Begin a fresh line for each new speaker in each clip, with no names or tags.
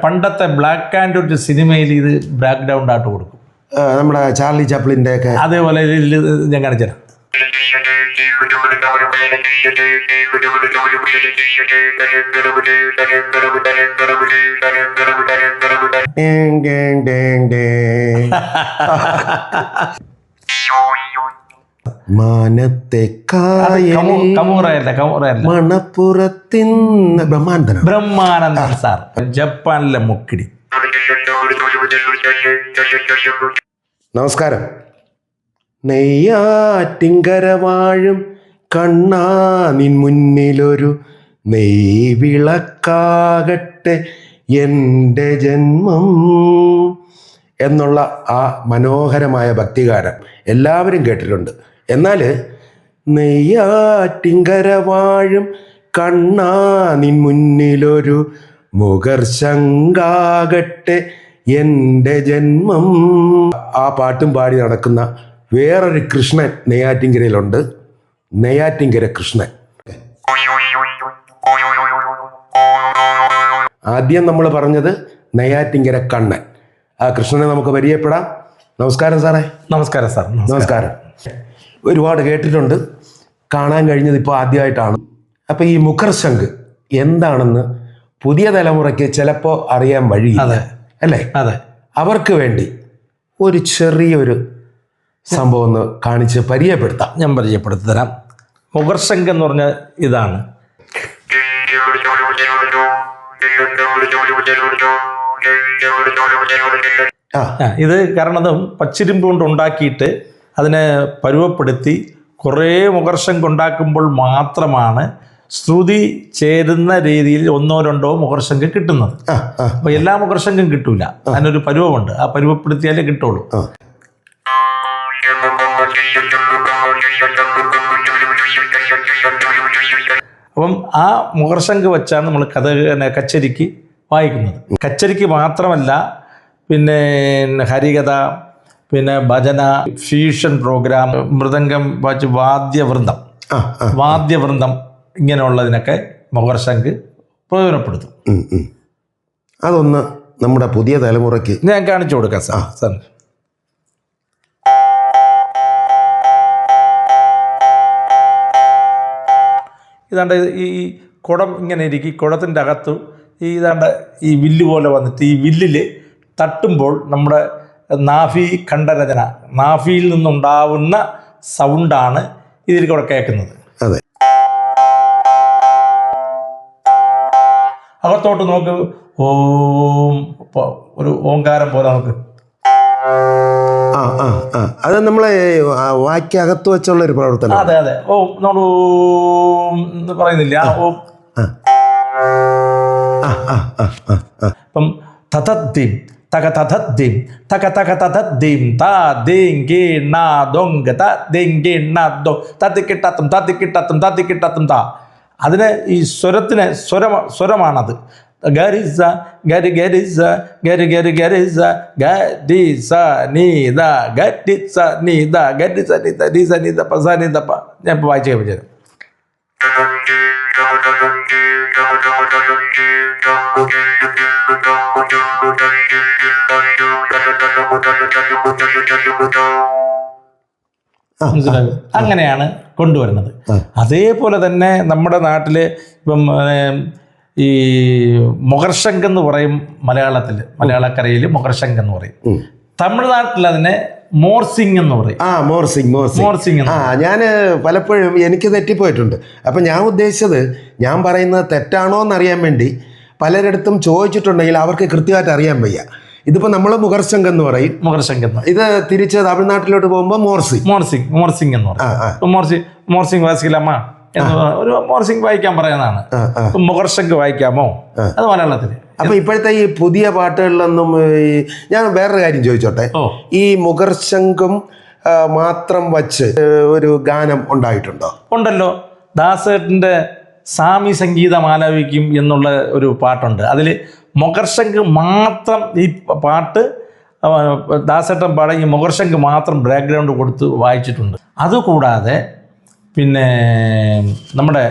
പണ്ടത്തെ black and white സിനിമയിൽ ഇത് ബാക്ക്ഗ്രൗണ്ട് ആയിട്ട് കൊടുക്കും.
നമ്മുടെ ചാർലി ചാപ്ലിൻ്റെ ഒക്കെ
അതേപോലെ ഞാൻ കാണിച്ചുതരാം.
മാനത്തെ മണപ്പുറത്തിന്ന്
ബ്രഹ്മാനന്ദൻ സാർ, ജപ്പാനിലെ മുക്കിടി.
നമസ്കാരം. നെയ്യാറ്റിങ്കര വാഴും കണ്ണാ നിൻ മുന്നിലൊരു നെയ്വിളക്കാകട്ടെ എൻ്റെ ജന്മം എന്നുള്ള ആ മനോഹരമായ ഭക്തിഗാനം എല്ലാവരും കേട്ടിട്ടുണ്ട്. എന്നാൽ നെയ്യാറ്റിങ്കര വാഴും കണ്ണാ നിൻ മുന്നിലൊരു മുഖർശങ്കാകട്ടെ എൻ്റെ ജന്മം, ആ പാട്ടും പാടി നടക്കുന്ന വേറൊരു കൃഷ്ണൻ നെയ്യാറ്റിങ്കരയിലുണ്ട്. നെയ്യാറ്റിങ്കര കൃഷ്ണൻ. ആദ്യം നമ്മൾ പറഞ്ഞത് നെയ്യാറ്റിങ്കര കണ്ണൻ. ആ കൃഷ്ണനെ നമുക്ക് പരിചയപ്പെടാം. നമസ്കാരം സാറേ.
നമസ്കാരം സാർ.
നമസ്കാരം. ഒരുപാട് കേട്ടിട്ടുണ്ട്, കാണാൻ കഴിഞ്ഞത് ഇപ്പോൾ ആദ്യമായിട്ടാണ്. അപ്പം ഈ മുഖർശങ്ക് എന്താണെന്ന് പുതിയ തലമുറയ്ക്ക് ചിലപ്പോൾ അറിയാൻ വഴിയില്ല, അല്ലേ?
അതെ.
അവർക്ക് വേണ്ടി ഒരു ചെറിയൊരു സംഭവം ഒന്ന് കാണിച്ച് പരിചയപ്പെടുത്താം.
ഞാൻ പരിചയപ്പെടുത്തി തരാം. മുഖർശങ്ക് എന്ന് പറഞ്ഞ ഇതാണ്. ഇത് കാരണം അത് പച്ചിരുമ്പ് കൊണ്ട് ഉണ്ടാക്കിയിട്ട് അതിനെ പരുവപ്പെടുത്തി കുറേ മുഖർശങ്ക് ഉണ്ടാക്കുമ്പോൾ മാത്രമാണ് ശ്രുതി ചേരുന്ന രീതിയിൽ ഒന്നോ രണ്ടോ മുഖർശങ്ക് കിട്ടുന്നത്. അപ്പോൾ എല്ലാ മുഖർശങ്കും കിട്ടൂല, അതിനൊരു പരുവമുണ്ട്. ആ പരുവപ്പെടുത്തിയാലേ കിട്ടുള്ളൂ. അപ്പം ആ മുഖർശങ്ക് വെച്ചാണ് നമ്മൾ കച്ചേരിക്ക് വായിക്കുന്നത്. കച്ചേരിക്ക് മാത്രമല്ല, പിന്നെ ഹരികഥ, പിന്നെ ഭജന, ഫ്യൂഷൻ പ്രോഗ്രാം, മൃദംഗം വാച്ച് വാദ്യവൃന്ദം ഇങ്ങനെയുള്ളതിനൊക്കെ മുഖർശങ്ക് പ്രയോജനപ്പെടുത്തും.
അതൊന്ന് നമ്മുടെ പുതിയ തലമുറയ്ക്ക്
ഞാൻ കാണിച്ചു കൊടുക്കാം സാർ. സാർ ഇതാണ്ട് ഈ കുടം ഇങ്ങനെ ഇരിക്കും. കുടത്തിൻ്റെ അകത്ത് ഇതാണ്ട് ഈ വില്ല് പോലെ വന്നിട്ട് ഈ വില്ലിൽ തട്ടുമ്പോൾ നമ്മുടെ നാഭി ഖണ്ഡരചന, നാഭിയിൽ നിന്നുണ്ടാവുന്ന സൗണ്ടാണ് ഇതിൽ കൂടെ കേൾക്കുന്നത്.
അതെ.
അകത്തോട്ട് നോക്ക്. ഓം, ഒരു ഓങ്കാരം പോലെ നമുക്ക്.
അത് നമ്മളെ വാക്യകത്ത് വെച്ചുള്ള ഒരു പ്രവർത്തനം.
അതെ അതെ. ഓം നമ്മൾ ഓം എന്ന് പറയുന്നില്ല. ഓം. ഇപ്പം തഥദ്ദീം തക തഥദ്ദീം തക തക തഥദ്ദീം താ ദേങ്കേ നാ ദൊങ്ക ത ദേങ്കേ നാ ദോ തത്തിക്കിട്ടത്തും തത്തിക്കിട്ടത്തും തത്തിക്കിട്ടത്തും താ. അതിന് ഈ സ്വരത്തിന് സ്വരമാണത്. ഗരിസ ഗരി ഗരിസ ഗരി ഗരി ഗരിസ ഗരിസ നീത ഗരിസ നീത ഗരിസ നീത നീസ നീത പസ നീത പ. ഞാൻ ഇപ്പോൾ വായിച്ചു കേൾപ്പിച്ചത്. അങ്ങനെയാണ് കൊണ്ടുവരുന്നത്. അതേപോലെ തന്നെ നമ്മുടെ നാട്ടിൽ ഇപ്പം ഈ മുഖർശങ്ക് എന്ന് പറയും. മലയാളക്കരയിൽ മുഖർശങ്ക് എന്ന് പറയും. തമിഴ്നാട്ടിൽ അതിനെ മോർസിംഗ് എന്ന് പറയും.
മോർസിംഗ്. ഞാൻ പലപ്പോഴും എനിക്ക് തെറ്റിപ്പോയിട്ടുണ്ട്. അപ്പം ഞാൻ ഉദ്ദേശിച്ചത്, ഞാൻ പറയുന്നത് തെറ്റാണോ എന്നറിയാൻ വേണ്ടി പലരിടത്തും ചോദിച്ചിട്ടുണ്ടെങ്കിൽ അവർക്ക് കൃത്യമായിട്ട് അറിയാൻ വയ്യ. ഇതിപ്പോൾ നമ്മൾ മുഖർശങ്ക് എന്ന് പറയും. ഇത് തിരിച്ച് തമിഴ്നാട്ടിലോട്ട് പോകുമ്പോൾ
മോർസിംഗ് എന്ന് പറയും. മോർസിംഗ് വാസിക്കലാമ ഒരു മോർസിംഗ് വായിക്കാൻ പറയുന്നതാണ്. മുഖർശങ്ക് വായിക്കാമോ? അത് മലയാളത്തിൽ.
അപ്പൊ ഇപ്പോഴത്തെ ഈ പുതിയ പാട്ടുകളിലൊന്നും ഞാൻ വേറൊരു കാര്യം ചോദിച്ചോട്ടെ. ഈ മുഖർശങ്കും മാത്രം വച്ച് ഒരു ഗാനം ഉണ്ടായിട്ടുണ്ടോ?
ഉണ്ടല്ലോ. ദാസേട്ടൻ്റെ സാമി സംഗീതം ആലപിക്കും എന്നുള്ള ഒരു പാട്ടുണ്ട്. അതിൽ മുഖർശങ്ക് മാത്രം, ഈ പാട്ട് ദാസേട്ടൻ പാടാൻ ഈ മുഖർശങ്ക് മാത്രം ബാക്ക്ഗ്രൗണ്ട് കൊടുത്ത് വായിച്ചിട്ടുണ്ട്. അതുകൂടാതെ പിന്നെ നമ്മുടെ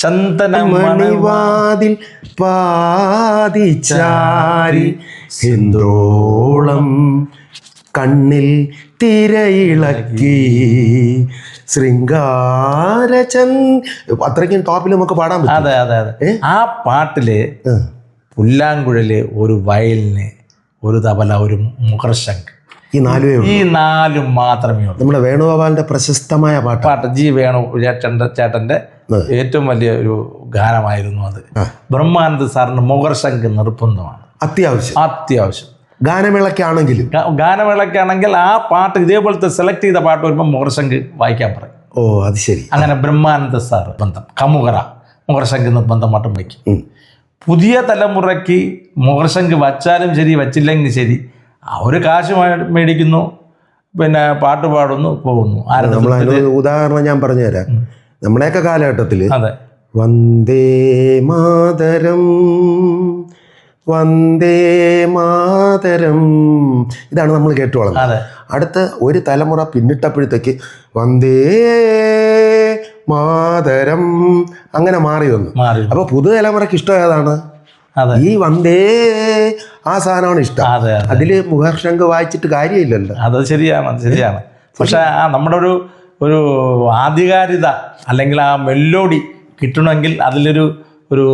ചന്ദന
മണിവാതിൽ പാതിച്ചാരി സിന്ദോളം കണ്ണിൽ തിരയിളക്കി അത്രയ്ക്കും ടോപ്പിൽ നമുക്ക് പാടാൻ പറ്റും.
അതെ അതെ അതെ. ആ പാട്ടില് പുല്ലാങ്കുഴല്, ഒരു വയലിന്, ഒരു തബല, ഒരു മുഖർശംഖ്, ഈ നാലും മാത്രമേ ഉള്ളൂ.
നമ്മുടെ വേണുഗോപാലിന്റെ പ്രശസ്തമായ
പാട്ട് ജി വേണു ചേട്ടന്റെ ഏറ്റവും വലിയ ഒരു ഗാനമായിരുന്നു അത്. ബ്രഹ്മാനന്ദ സാറിന് മുഖർശംഖ് നിർബന്ധമാണ്, അത്യാവശ്യം. ഗാനമേളക്കാണെങ്കിൽ ആ പാട്ട് ഇതേപോലത്തെ സെലക്ട് ചെയ്ത പാട്ട് വരുമ്പോൾ മുഖർശംഖ് വായിക്കാൻ പറയും.
ഓ അത് ശരി.
അങ്ങനെ ബ്രഹ്മാനന്ദ സാർ ബന്ധം കമുകറ മുഖർശംഖ് നിർബന്ധം പാട്ടും വയ്ക്കും. പുതിയ തലമുറയ്ക്ക് മുഖർശംഖ് വച്ചാലും ശരി വച്ചില്ലെങ്കിൽ ശരി ഒരു കാശ് മേടിക്കുന്നു, പിന്നെ പാട്ട് പാടുന്നു, പോകുന്നു.
ഉദാഹരണം ഞാൻ പറഞ്ഞുതരാം. നമ്മുടെയൊക്കെ കാലഘട്ടത്തില്
അതെ
വന്ദേ മാതരം വന്ദേ മാതരം ഇതാണ് നമ്മൾ കേട്ടു വളർന്നത്. അടുത്ത ഒരു തലമുറ പിന്നിട്ടപ്പോഴത്തേക്ക് വന്ദേ മാതരം അങ്ങനെ മാറി വന്നു. അപ്പൊ പുതുതലമുറയ്ക്ക് ഇഷ്ടം ഏതാണ്? ഈ വന്ദേ ആ സാധനമാണ് ഇഷ്ടം. അതില് മുഖർശംഖ് വായിച്ചിട്ട് കാര്യമില്ലല്ലോ.
അത് ശരിയാണ്. പക്ഷെ നമ്മുടെ ഒരു ആധികാരികത അല്ലെങ്കിൽ ആ മെലോഡി കിട്ടണമെങ്കിൽ അതിലൊരു ഒരു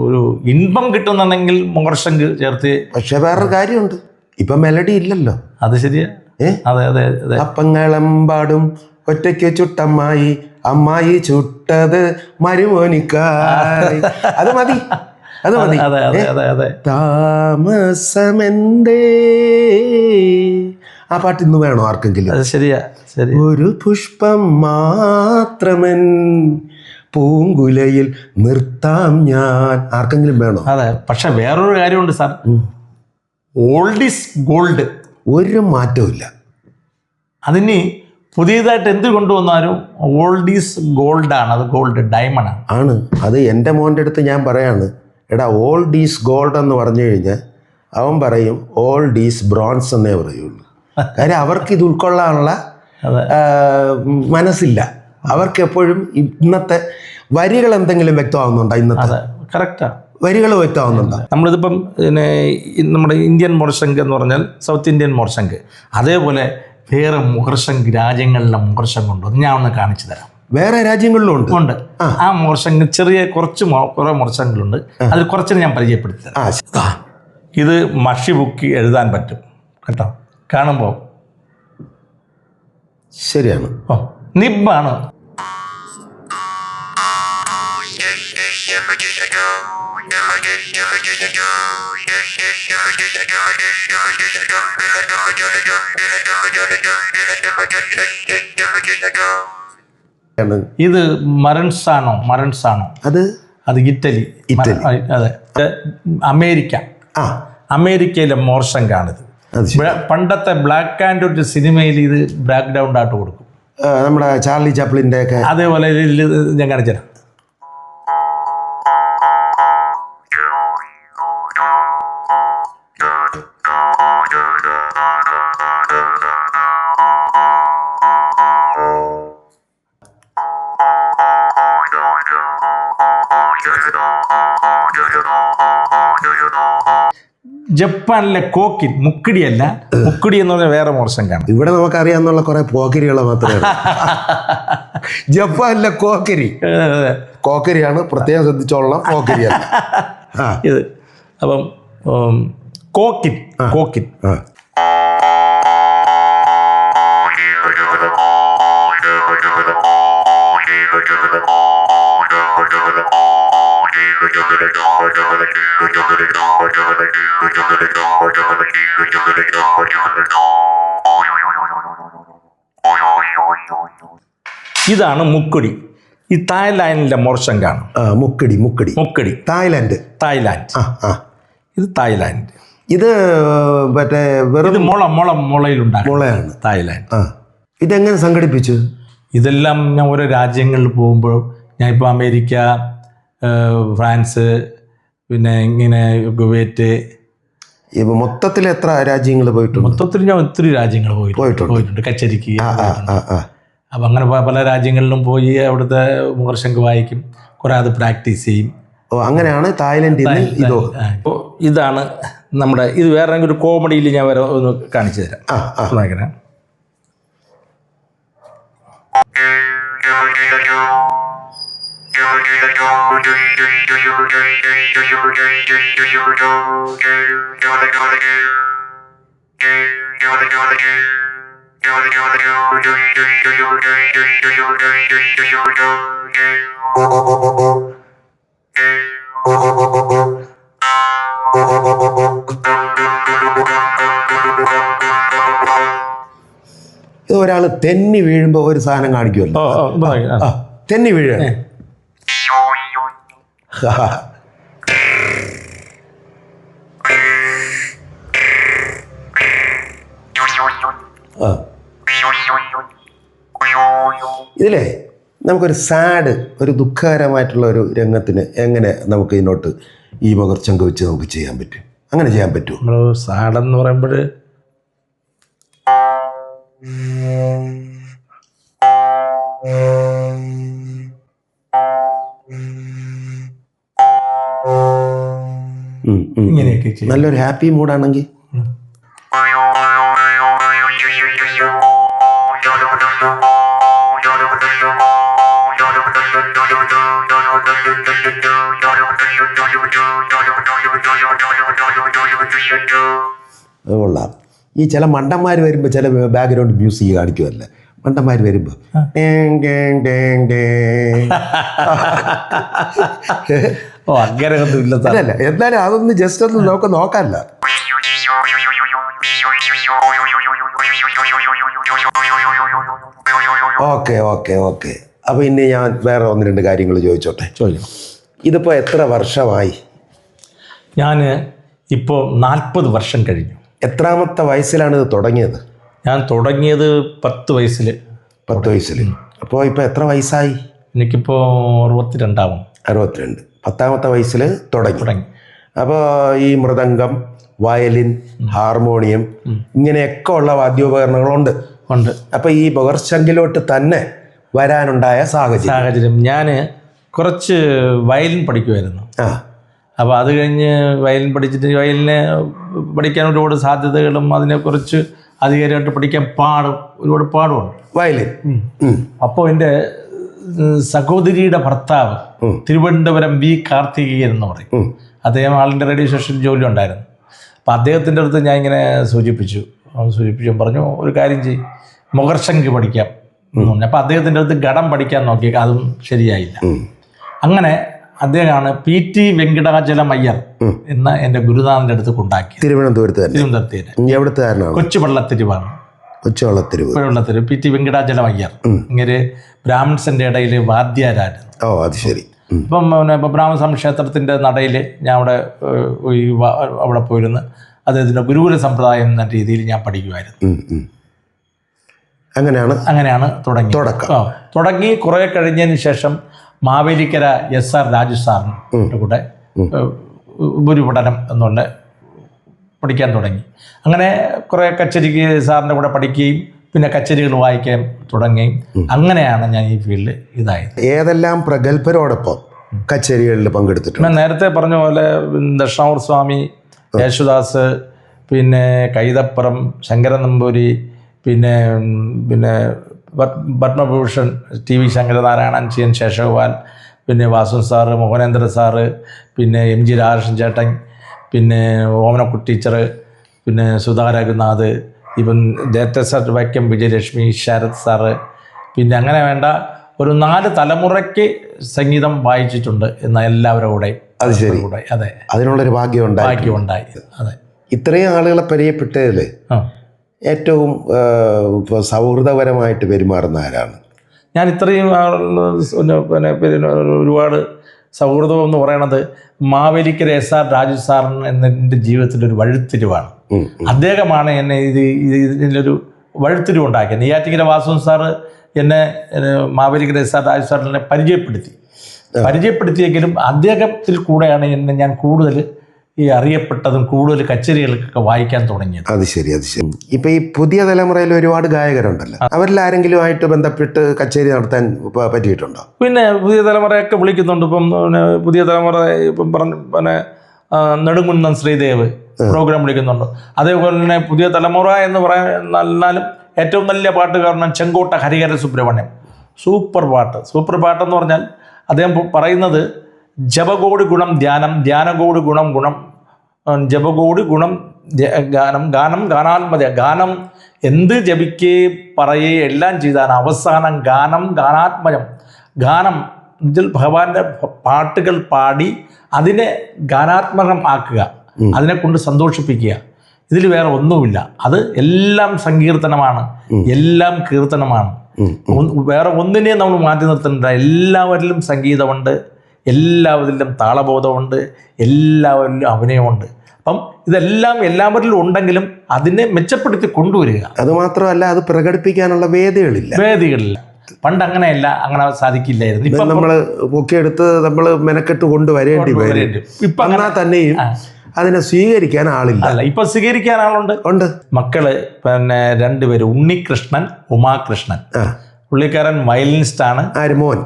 ഒരു ഇൻപം കിട്ടുന്നുണ്ടെങ്കിൽ മുഖർശംഖ് ചേർത്ത്.
പക്ഷെ വേറൊരു കാര്യമുണ്ട്, ഇപ്പൊ മെലഡി ഇല്ലല്ലോ.
അത് ശരിയാ. അതെ അതെ അതെ.
അപ്പങ്ങളെമ്പാടും ഒറ്റയ്ക്ക് ചുട്ടമ്മായി, അമ്മായി ചുട്ടത് മരുമോനിക്കായി. അത് മതി. താമസമെന്തേ ആ പാട്ട് ഇന്ന് വേണോ ആർക്കെങ്കിലും?
ശരിയാ.
ഒരു പുഷ്പം മാത്രമൻ പൂങ്കുലയിൽ നിർത്താം ഞാൻ ആർക്കെങ്കിലും വേണോ?
അതെ. പക്ഷെ വേറൊരു കാര്യമുണ്ട് സാർ, ഓൾഡ് ഈസ് ഗോൾഡ്.
ഒരു മാറ്റവും ഇല്ല.
അതിന് പുതിയതായിട്ട് എന്ത് കൊണ്ടുവന്നാലും ഓൾഡ് ഈസ് ഗോൾഡ് ആണ്. അത് ഗോൾഡ്, ഡയമണ്ട്
ആണ്. അത് എൻ്റെ മോൻ്റെ അടുത്ത് ഞാൻ പറയാണ്, എടാ ഓൾഡ് ഈസ് ഗോൾഡ് എന്ന് പറഞ്ഞു കഴിഞ്ഞാൽ അവൻ പറയും ഓൾഡ് ഈസ് ബ്രോൺസ് എന്നേ പറയുള്ളൂ. കാര്യം അവർക്ക് ഇത് ഉൾക്കൊള്ളാനുള്ള മനസ്സില്ല. അവർക്ക് എപ്പോഴും ഇന്നത്തെ വരികൾ എന്തെങ്കിലും വ്യക്തമാകുന്നുണ്ടോ? ഇന്നത്തെ
കറക്റ്റാ
വരികൾ വ്യക്തമാകുന്നുണ്ടോ?
നമ്മളിതിപ്പം പിന്നെ നമ്മുടെ ഇന്ത്യൻ മുഖർശംഖ് എന്ന് പറഞ്ഞാൽ സൗത്ത് ഇന്ത്യൻ മുഖർശംഖ്, അതേപോലെ വേറെ മുഖർശംഖ് രാജ്യങ്ങളിലെ മുഖർശംഖ് ഉണ്ടോ? ഞാൻ ഒന്ന് കാണിച്ചു തരാം.
വേറെ രാജ്യങ്ങളിലും ഉണ്ട്.
ആ മുഖർശംഖ് കുറെ മുഖർശംഖുകളുണ്ട്. അതിൽ കുറച്ചിന് ഞാൻ പരിചയപ്പെടുത്തി തരാം. ഇത് മഷി ബുക്ക് എഴുതാൻ പറ്റും കേട്ടോ, കാണുമ്പോൾ
ശരിയാണ്.
നിബാണ്. ഇത് മറൻസാണോ? അത് ഇറ്റലി. അതെ. അമേരിക്കയിലെ മോർശംഖാണിത്. പണ്ടത്തെ ബ്ലാക്ക് ആൻഡ് വൈറ്റ് സിനിമയിൽ ഇത് ബാക്ക്ഗ്രൗണ്ട് ആയിട്ട് കൊടുക്കും.
നമ്മുടെ ചാർലി ചാപ്ലിൻ്റെ ഒക്കെ
അതേപോലെ ഞാൻ കാണിച്ചുതരാം. ജപ്പാനിലെ കോക്കിൻ, മുക്കിടിയല്ല, മുക്കിടി എന്ന് പറഞ്ഞാൽ വേറെ മോർശംഖാണ്.
ഇവിടെ നമുക്കറിയാന്നുള്ള കുറെ പോക്കരികളെ മാത്രമേ. ജപ്പാനിലെ കോക്കരിയാണ്, പ്രത്യേകം ശ്രദ്ധിച്ചോളണം. കോക്കരിയല്ല
ഇത്. അപ്പം കോക്കിൻ ഇതാണ് മുക്കുടി. ഈ തായ്ലാൻഡിലെ മോർശംഖാണ്.
മുക്കടി തായ്ലാൻഡ്.
ഇത് തായ്ലാൻഡ്.
ഇത് മറ്റേ വെറും
മുളയാണ് തായ്ലാൻഡ്.
ഇതെങ്ങനെ സംഘടിപ്പിച്ചു?
ഇതെല്ലാം ഞാൻ ഓരോ രാജ്യങ്ങളിൽ പോകുമ്പോൾ, ഞാൻ ഇപ്പോൾ അമേരിക്ക, ഫ്രാൻസ്, പിന്നെ ഇങ്ങനെ കുവൈറ്റ്,
മൊത്തത്തിൽ എത്ര രാജ്യങ്ങൾ പോയിട്ടുണ്ട്?
മൊത്തത്തിൽ ഞാൻ ഒത്തിരി രാജ്യങ്ങൾ പോയിട്ടുണ്ട്. കച്ചേരിക്ക്. അപ്പം അങ്ങനെ പല രാജ്യങ്ങളിലും പോയി അവിടുത്തെ മുഖർശംഖ് വായിക്കും. കുറേ അത് പ്രാക്ടീസ് ചെയ്യും.
ഓ അങ്ങനെയാണ് തായ്ലൻഡിൽ നിന്ന് ഇതോ.
ഇപ്പോൾ ഇതാണ് നമ്മുടെ, ഇത് വേറെ ഒരു കോമഡിയിൽ ഞാൻ വേറെ ഒന്ന് കാണിച്ചു തരാം. അങ്ങനെ
ഇത് ഒരാൾ തെന്നി വീഴുമ്പോൾ ഒരു സാധനം കാണിക്കുമല്ലോ. തെന്നി വീഴ ഇതിലേ നമുക്കൊരു സാഡ്, ഒരു ദുഃഖകരമായിട്ടുള്ള ഒരു രംഗത്തിന് എങ്ങനെ നമുക്ക് ഇതിനോട്ട് ഈ പകർച്ചങ്ക വെച്ച് നമുക്ക് ചെയ്യാൻ പറ്റും? അങ്ങനെ ചെയ്യാൻ പറ്റുമോ?
നമ്മൾ സാഡെന്ന് പറയുമ്പോൾ ഇങ്ങനെയൊക്കെ
നല്ലൊരു ഹാപ്പി മൂഡാണെങ്കിൽ അത് കൊള്ളാം. ഈ ചില മണ്ടന്മാർ വരുമ്പോൾ ചില ബാക്ക്ഗ്രൗണ്ട് മ്യൂസിക് കാണിക്കുമല്ലേ, മണ്ടന്മാർ വരുമ്പോൾ അല്ല, എന്നാലും അതൊന്ന് ജസ്റ്റ് ഒന്ന് നോക്കാമല്ല. Okay okay okay. അപ്പോൾ ഇനി ഞാൻ വേറെ 1-2 കാര്യങ്ങൾ ചോദിച്ചോട്ടെ. ഇതിപ്പോൾ എത്ര വർഷമായി?
ഞാൻ ഇപ്പോൾ 40 വർഷം കഴിഞ്ഞു.
എത്രാമത്തെ വയസ്സിലാണ് ഇത് തുടങ്ങിയത്?
ഞാൻ തുടങ്ങിയത് 10 വയസ്സിൽ.
10 വയസ്സിൽ. അപ്പോൾ ഇപ്പോൾ എത്ര വയസ്സായി?
എനിക്കിപ്പോൾ 62 ആവും.
62. 10ാമത്തെ വയസ്സിൽ തുടങ്ങി. അപ്പോൾ ഈ മൃദംഗം, വയലിൻ, ഹാർമോണിയം ഇങ്ങനെയൊക്കെ ഉള്ള വാദ്യോപകരണങ്ങളുണ്ട്. അപ്പോൾ ഈ ബഗർശങ്കിലോട്ട് തന്നെ വരാനുണ്ടായ സാഹചര്യം,
ഞാൻ കുറച്ച് വയലിൻ പഠിക്കുമായിരുന്നു. അപ്പോൾ അത് കഴിഞ്ഞ് വയലിൻ പഠിച്ചിട്ട് വയലിനെ പഠിക്കാൻ ഒരുപാട് സാധ്യതകളും അതിനെക്കുറിച്ച് അധികാരമായിട്ട് പഠിക്കാൻ ഒരുപാട് പാടുമുണ്ട്
വയലിൻ.
അപ്പോൾ എൻ്റെ സഹോദരിയുടെ ഭർത്താവ് തിരുവനന്തപുരം വി കാർത്തികേയൻ എന്ന് പറയും. അദ്ദേഹം ആൾ ഇന്ത്യ റേഡിയോ സ്റ്റേഷനിൽ ജോലി ഉണ്ടായിരുന്നു. അപ്പോൾ അദ്ദേഹത്തിൻ്റെ അടുത്ത് ഞാൻ ഇങ്ങനെ സൂചിപ്പിച്ചു പറഞ്ഞു, ഒരു കാര്യം ചെയ്യും, മൊഗർശങ്ക് പഠിക്കാം എന്ന് പറഞ്ഞു. അപ്പോൾ അദ്ദേഹത്തിൻ്റെ അടുത്ത് ഘടം പഠിക്കാൻ നോക്കി, അതും ശരിയായില്ല. അങ്ങനെ അദ്ദേഹമാണ് PT വെങ്കടാചലം അയ്യർ എന്ന എൻ്റെ ഗുരുനാഥൻ്റെ അടുത്ത് കൊണ്ടാക്കി.
തിരുവനന്തപുരത്ത്
കൊച്ചുവള്ളത്തിരിവാണ്. PT വെങ്കടാചലം അയ്യർ ഇങ്ങനെ ബ്രാഹ്മിൺസിൻ്റെ ഇടയിൽ വാദ്യാരായിരുന്നു.
അത് ശരി.
ഇപ്പം ബ്രാഹ്മണ ക്ഷേത്രത്തിൻ്റെ നടയിൽ ഞാൻ അവിടെ പോയിരുന്ന് അദ്ദേഹത്തിൻ്റെ ഗുരുകുല സമ്പ്രദായം എന്ന രീതിയിൽ ഞാൻ പഠിക്കുമായിരുന്നു.
അങ്ങനെയാണ്
തുടങ്ങി. കുറേ കഴിഞ്ഞതിന് ശേഷം മാവേലിക്കര SR രാജു സാറിൻ്റെ കൂടെ ഉപരിപഠനം എന്നുള്ള പഠിക്കാൻ തുടങ്ങി. അങ്ങനെ കുറേ കച്ചേരിക്ക് സാറിൻ്റെ കൂടെ പഠിക്കുകയും പിന്നെ കച്ചേരികൾ വായിക്കാൻ തുടങ്ങുകയും അങ്ങനെയാണ് ഞാൻ ഈ ഫീൽഡിൽ ഇതായത്.
ഏതെല്ലാം പ്രഗത്ഭരോടൊപ്പം കച്ചേരികളിൽ പങ്കെടുത്തിട്ടുണ്ട്?
ഞാൻ നേരത്തെ പറഞ്ഞ പോലെ ദക്ഷിണാമൂർ സ്വാമി, യേശുദാസ്, പിന്നെ കൈതപ്പുറം, ശങ്കരൻ നമ്പൂരി, പിന്നെ പത്മഭൂഷൺ TV ശങ്കരനാരായണൻ, CN ശേഷഗോപാൽ, പിന്നെ വാസു സാറ്, മോഹനേന്ദ്ര സാറ്, പിന്നെ MG രാധാകൃഷ്ണൻ ചേട്ടൻ, പിന്നെ ഓമനക്കുട്ടി ടീച്ചർ, പിന്നെ സുധാ രഘുനാഥ്, ഇവൻ ജയത്തസർ വൈക്കം വിജയലക്ഷ്മി, ശരത് സാറ്, പിന്നെ അങ്ങനെ വേണ്ട ഒരു 4 തലമുറയ്ക്ക് സംഗീതം വായിച്ചിട്ടുണ്ട് എന്ന എല്ലാവരുടെ കൂടെ.
അത് ശരി.
അതെ,
അതിനുള്ളൊരു ഭാഗ്യമുണ്ടായി.
അതെ.
ഇത്രയും ആളുകളെ പരിചയപ്പെട്ടതിൽ ഏറ്റവും സൗഹൃദപരമായിട്ട് പെരുമാറുന്ന ആരാണ്?
ഞാൻ ഇത്രയും ഒരുപാട് സൗഹൃദം എന്ന് പറയണത് മാവേലിക്കര SR രാജു സാറിന് എൻ്റെ ജീവിതത്തിലൊരു വഴിത്തിരിവാണ്. അദ്ദേഹമാണ് എന്നെ ഇതിലൊരു വഴിത്തിരിവുണ്ടാക്കിയത്. നെയ്യാറ്റിക്കര വാസു സാറ് എന്നെ മാവേലിക്കര SR രാജു സാറിനെ പരിചയപ്പെടുത്തിയെങ്കിലും അദ്ദേഹത്തിൽ കൂടെയാണ് എന്നെ ഞാൻ കൂടുതൽ ഈ അറിയപ്പെട്ടതും കൂടുതൽ കച്ചേരികൾക്കൊക്കെ വായിക്കാൻ തുടങ്ങിയത്.
അത് ശരി. ഇപ്പൊ ഈ പുതിയ തലമുറയിൽ ഒരുപാട് ഗായകരുണ്ടല്ലോ, അവരിൽ ആരെങ്കിലും ആയിട്ട് ബന്ധപ്പെട്ട് കച്ചേരി നടത്താൻ പറ്റിയിട്ടുണ്ടോ?
പിന്നെ പുതിയ തലമുറയൊക്കെ വിളിക്കുന്നുണ്ട്. ഇപ്പം പുതിയ തലമുറ ഇപ്പം പിന്നെ നെടുങ്കുന്നം ശ്രീദേവ് പ്രോഗ്രാം വിളിക്കുന്നുണ്ട്. അതേപോലെ തന്നെ പുതിയ തലമുറ എന്ന് പറഞ്ഞാലും ഏറ്റവും നല്ല പാട്ടുകാരനാണ് ചെങ്കോട്ട ഹരിഹര സുബ്രഹ്മണ്യം. സൂപ്പർ പാട്ടെന്ന് പറഞ്ഞാൽ അദ്ദേഹം പറയുന്നത് ജപകോടി ഗുണം ധ്യാനം, ധ്യാനകോടി ഗുണം ജപകോടി ഗുണം ഗാനം ഗാനാത്മത. ഗാനം എന്ത് ജപിക്കേ പറയേ എല്ലാം ചെയ്താണ് അവസാനം ഗാനം ഗാനാത്മജം. ഗാനം ഇതിൽ ഭഗവാന്റെ പാട്ടുകൾ പാടി അതിനെ ഗാനാത്മകം ആക്കുക, അതിനെ കൊണ്ട് സന്തോഷിപ്പിക്കുക. ഇതിൽ വേറെ ഒന്നുമില്ല. അത് എല്ലാം സങ്കീർത്തനമാണ്, എല്ലാം കീർത്തനമാണ്. വേറെ ഒന്നിനെയും നമ്മൾ മാറ്റി നിർത്തുന്നില്ല. എല്ലാവരിലും സംഗീതമുണ്ട്, എല്ലാവരിലും താളബോധമുണ്ട്, എല്ലാവരിലും അഭിനയമുണ്ട്. അപ്പം ഇതെല്ലാം എല്ലാവരിലും ഉണ്ടെങ്കിലും അതിനെ മെച്ചപ്പെടുത്തി കൊണ്ടുവരിക.
അതുമാത്രമല്ല, അത് പ്രകടിപ്പിക്കാനുള്ള വേദികളില്ല.
പണ്ട് അങ്ങനെയല്ല, അങ്ങനെ സാധിക്കില്ലായിരുന്നു.
ഇപ്പം നമ്മൾ പൊക്കിയെടുത്ത് നമ്മൾ മെനക്കെട്ട് കൊണ്ടുവരേണ്ടി വരും. ഇപ്പം അങ്ങനെ തന്നെയും അതിനെ സ്വീകരിക്കാൻ ആളില്ല.
ഇപ്പൊ സ്വീകരിക്കാൻ ആളുണ്ട്. മക്കള് പിന്നെ രണ്ടുപേരും, ഉണ്ണികൃഷ്ണൻ, ഉമാകൃഷ്ണൻ. പുള്ളിക്കാരൻ വയലിനിസ്റ്റാണ്.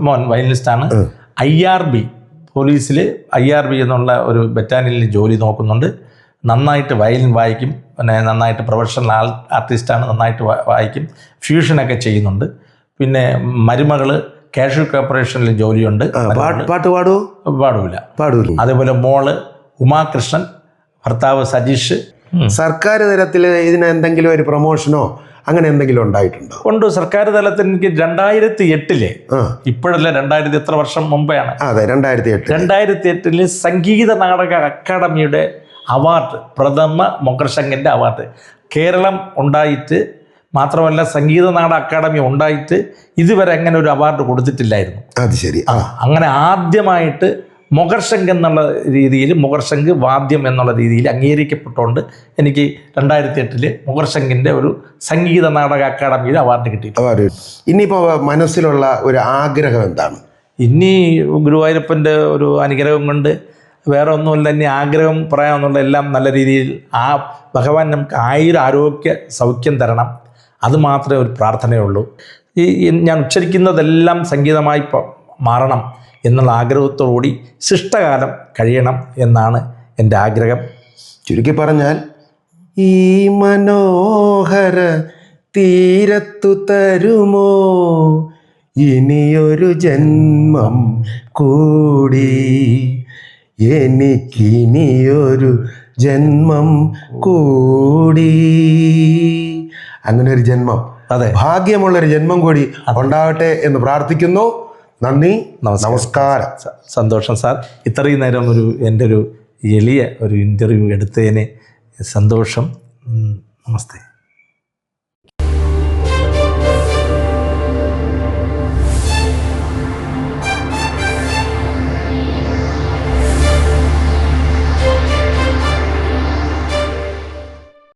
മോൻ വയലിനിസ്റ്റാണ്. IRB പോലീസിൽ IRB എന്നുള്ള ഒരു ബറ്റാലിയനിൽ ജോലി നോക്കുന്നുണ്ട്. നന്നായിട്ട് വയലിൻ വായിക്കും, പിന്നെ നന്നായിട്ട് പ്രൊഫഷണൽ ആർട്ടിസ്റ്റാണ്, നന്നായിട്ട് വായിക്കും, ഫ്യൂഷനൊക്കെ ചെയ്യുന്നുണ്ട്. പിന്നെ മരുമകള് കാഷ്യൂ കോർപ്പറേഷനിൽ ജോലിയുണ്ട്. പാടൂല. അതേപോലെ മോള് ഉമാകൃഷ്ണൻ, ഭർത്താവ് സജീഷ്.
സർക്കാർ തലത്തിൽ ഇതിന് എന്തെങ്കിലും ഒരു പ്രൊമോഷനോ അങ്ങനെ എന്തെങ്കിലും ഉണ്ടായിട്ടുണ്ടോ?
ഉണ്ട്. സർക്കാർ തലത്തിൽ എനിക്ക് 2008 ഇപ്പോഴല്ല, 2000 എത്ര വർഷം മുമ്പെയാണ്. 2008 സംഗീത നാടക അക്കാദമിയുടെ അവാർഡ്, പ്രഥമ മൊഗർശങ്കൻ്റെ അവാർഡ് കേരളം ഉണ്ടായിട്ട് മാത്രമല്ല സംഗീത നാടക അക്കാദമി ഉണ്ടായിട്ട് ഇതുവരെ അങ്ങനെ ഒരു അവാർഡ് കൊടുത്തിട്ടില്ലായിരുന്നു.
അത് ശരി.
അങ്ങനെ ആദ്യമായിട്ട് മൊഗർശങ്ക് എന്നുള്ള രീതിയിൽ, മൊഗർശങ്ക് വാദ്യം എന്നുള്ള രീതിയിൽ അംഗീകരിക്കപ്പെട്ടുകൊണ്ട് എനിക്ക് 2008 മൊഗർശങ്കിൻ്റെ ഒരു സംഗീത നാടക അക്കാദമിയിൽ അവാർഡ് കിട്ടി.
ഇനിയിപ്പോൾ മനസ്സിലുള്ള ഒരു ആഗ്രഹം എന്താണ്?
ഇനി ഗുരുവായൂരപ്പൻ്റെ ഒരു അനുഗ്രഹം കൊണ്ട് വേറെ ഒന്നുമില്ല. ഇനി ആഗ്രഹം പറയാമെന്നുള്ള എല്ലാം നല്ല രീതിയിൽ ആ ഭഗവാൻ നമുക്ക് ആരോഗ്യ സൗഖ്യം തരണം. അത് മാത്രമേ ഒരു പ്രാർത്ഥനയുള്ളൂ. ഞാൻ ഉച്ചരിക്കുന്നതെല്ലാം സംഗീതമായി മാറണം എന്നുള്ള ആഗ്രഹത്തോടുകൂടി ശിഷ്ടകാലം കഴിയണം എന്നാണ് എൻ്റെ ആഗ്രഹം.
ചുരുക്കി പറഞ്ഞാൽ, ഈ മനോഹര തീരത്തു തരുമോ ഇനിയൊരു ജന്മം കൂടി, എനിക്കിനിയൊരു ജന്മം കൂടി. അങ്ങനെ ഒരു ജന്മം, ഭാഗ്യമുള്ളൊരു ജന്മം കൂടി ഉണ്ടാവട്ടെ എന്ന് പ്രാർത്ഥിക്കുന്നു. നന്ദി, നമസ്കാരം.
സന്തോഷം സാർ. ഇത്രയും നേരം എൻ്റെ ഒരു എളിയ ഒരു ഇൻ്റർവ്യൂ എടുത്തതിന് സന്തോഷം. നമസ്തേ.